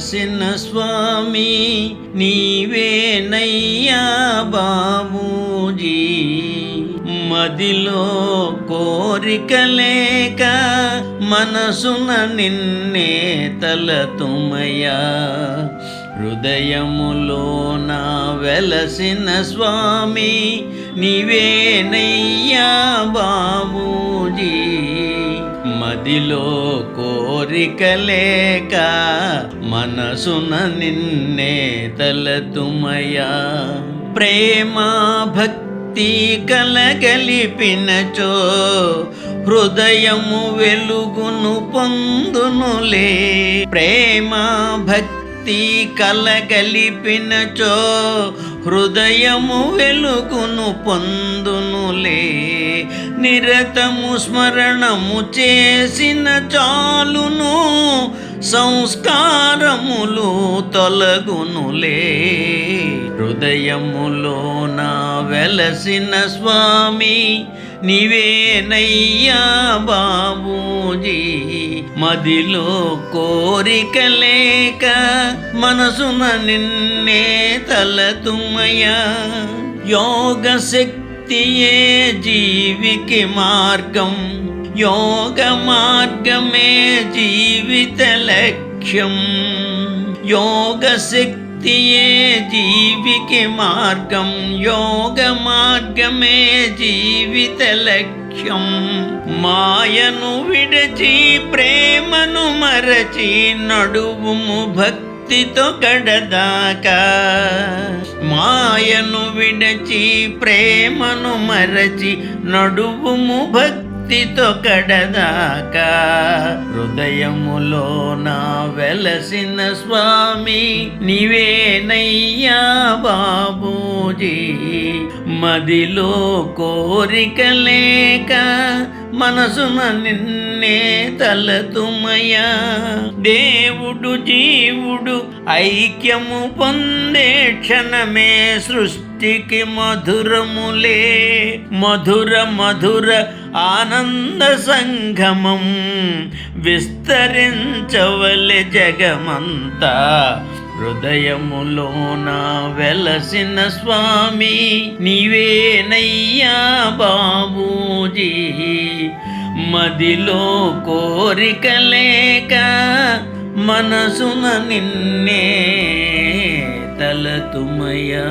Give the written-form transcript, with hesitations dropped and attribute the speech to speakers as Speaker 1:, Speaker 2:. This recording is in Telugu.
Speaker 1: వెలసిన స్వామి నీవేనయ్యా బాబూజీ. మదిలో కోరిక లేక మనసున నిన్నే తలతుమయ్యా. హృదయములోన వెలసిన స్వామి నీవేనయ్యా బాబూజీ. మదిలో కోరిక లేక మనసున నిన్నే తలతుమయ్యా. ప్రేమ భక్తి కలగలిపినచో హృదయము వెలుగును పొందునులే. ప్రేమ భక్తి కలగలిపినచో హృదయము వెలుగును పొందునులే. నిరతము స్మరణము చేసిన చాలును సంస్కారములు తొలగునులే. హృదయములోన వెలసిన స్వామి నీవేనయ్యా బాబూజీ. మదిలో కోరిక లేక మనసున నిన్నే తలతుమయ్యా. యోగ శక్తియే జీవికి మార్గం, యోగ మార్గమే జీవిత లక్ష్యం. యోగ శక్తియే జీవికి మార్గం, యోగ మార్గమే జీవిత లక్ష్యం. మాయను విడచి ప్రేమను మరచి నడువుము భక్తితో కడదాకా. మాయను విడచి ప్రేమను మరచి నడువుము భక్తితో కడదాకా. హృదయములోన వెలసిన స్వామి నీవేనయ్యా బాబూజీ. మదిలో కోరిక లేక మనసున నిన్నే తలతుమయ్యా. దేవుడు జీవుడు ఐక్యము పొందే క్షణమే సృష్టికి మధురములే. మధుర మధుర ఆనంద సంగమం విస్తరించవలె జగమంతా. హృదయములోన వెలసిన స్వామి నీవేనయ్యా బాబూజీ. మదిలో కోరిక లేక మనసున నిన్నే తలతుమయ్యా.